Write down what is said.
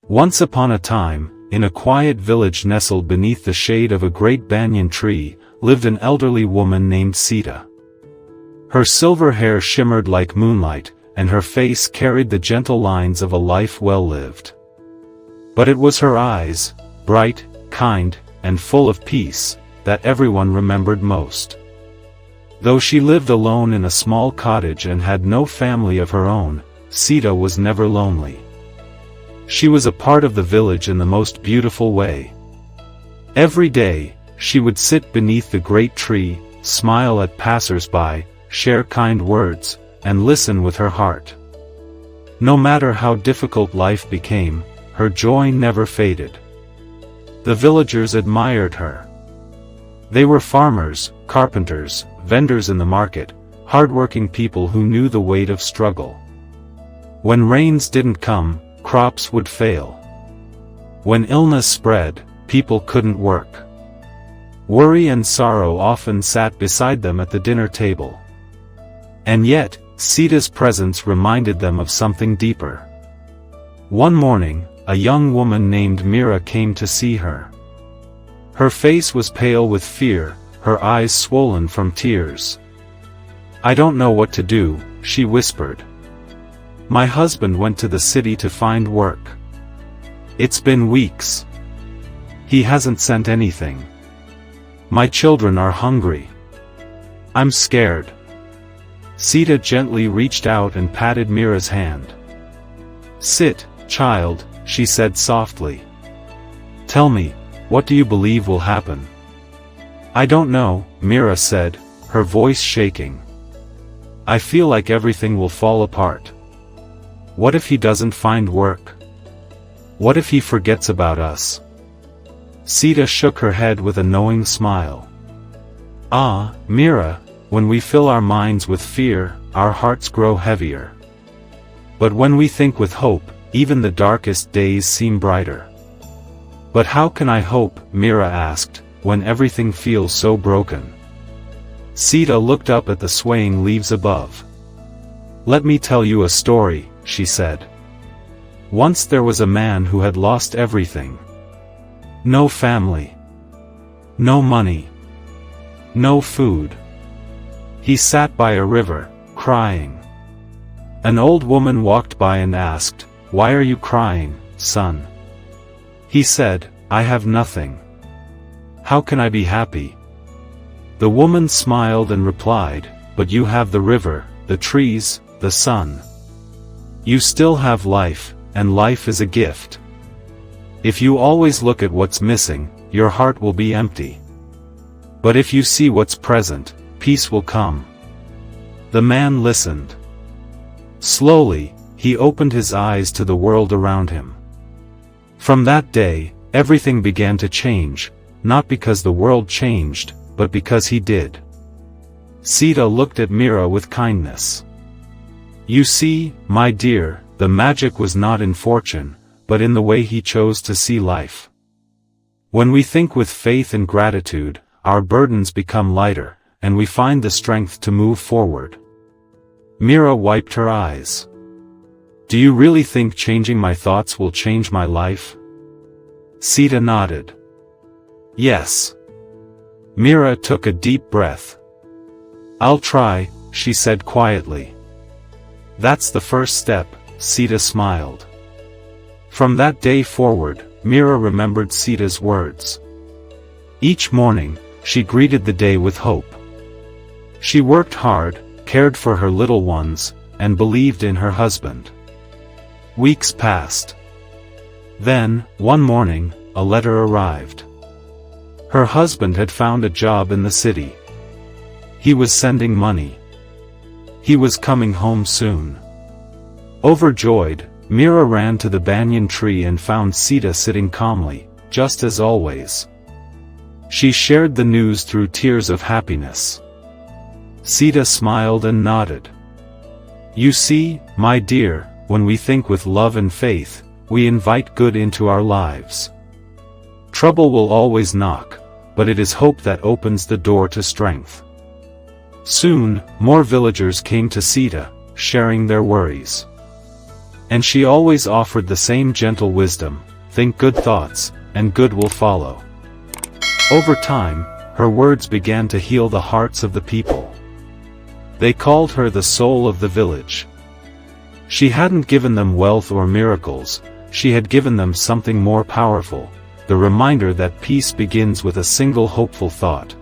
Once upon a time, in a quiet village nestled beneath the shade of a great banyan tree, lived an elderly woman named Sita. Her silver hair shimmered like moonlight, and her face carried the gentle lines of a life well lived. But it was her eyes, bright, kind, and full of peace, that everyone remembered most. Though she lived alone in a small cottage and had no family of her own, Sita was never lonely. She was a part of the village in the most beautiful way. Every day, she would sit beneath the great tree, smile at passers-by, share kind words, and listen with her heart. No matter how difficult life became, her joy never faded. The villagers admired her. They were farmers, carpenters, vendors in the market, hard-working people who knew the weight of struggle. When rains didn't come, crops would fail. When illness spread, people couldn't work. Worry and sorrow often sat beside them at the dinner table. And yet, Sita's presence reminded them of something deeper. One morning, a young woman named Mira came to see her. Her face was pale with fear, her eyes swollen from tears. "I don't know what to do," she whispered. "My husband went to the city to find work. It's been weeks. He hasn't sent anything. My children are hungry. I'm scared." Sita gently reached out and patted Mira's hand. "Sit, child," she said softly. "Tell me, what do you believe will happen?" "I don't know," Mira said, her voice shaking. "I feel like everything will fall apart. What if he doesn't find work? What if he forgets about us?" Sita shook her head with a knowing smile. "Ah, Mira, when we fill our minds with fear, our hearts grow heavier. But when we think with hope, even the darkest days seem brighter." "But how can I hope," Mira asked, "when everything feels so broken?" Sita looked up at the swaying leaves above. "Let me tell you a story," she said. "Once there was a man who had lost everything. No family. No money. No food. He sat by a river, crying. An old woman walked by and asked, 'Why are you crying, son?' He said, 'I have nothing. How can I be happy?' The woman smiled and replied, 'But you have the river, the trees, the sun. You still have life, and life is a gift. If you always look at what's missing, your heart will be empty. But if you see what's present, peace will come.'" The man listened. Slowly, he opened his eyes to the world around him. From that day, everything began to change, not because the world changed, but because he did. Sita looked at Mira with kindness. "You see, my dear, the magic was not in fortune, but in the way he chose to see life. When we think with faith and gratitude, our burdens become lighter, and we find the strength to move forward." Mira wiped her eyes. "Do you really think changing my thoughts will change my life?" Sita nodded. "Yes." Mira took a deep breath. "I'll try," she said quietly. "That's the first step," Sita smiled. From that day forward, Mira remembered Sita's words. Each morning, she greeted the day with hope. She worked hard, cared for her little ones, and believed in her husband. Weeks passed. Then, one morning, a letter arrived. Her husband had found a job in the city. He was sending money. He was coming home soon. Overjoyed, Mira ran to the banyan tree and found Sita sitting calmly, just as always. She shared the news through tears of happiness. Sita smiled and nodded. "You see, my dear, when we think with love and faith, we invite good into our lives. Trouble will always knock, but it is hope that opens the door to strength." Soon, more villagers came to Sita, sharing their worries. And she always offered the same gentle wisdom: think good thoughts, and good will follow. Over time, her words began to heal the hearts of the people. They called her the soul of the village. She hadn't given them wealth or miracles, she had given them something more powerful, the reminder that peace begins with a single hopeful thought.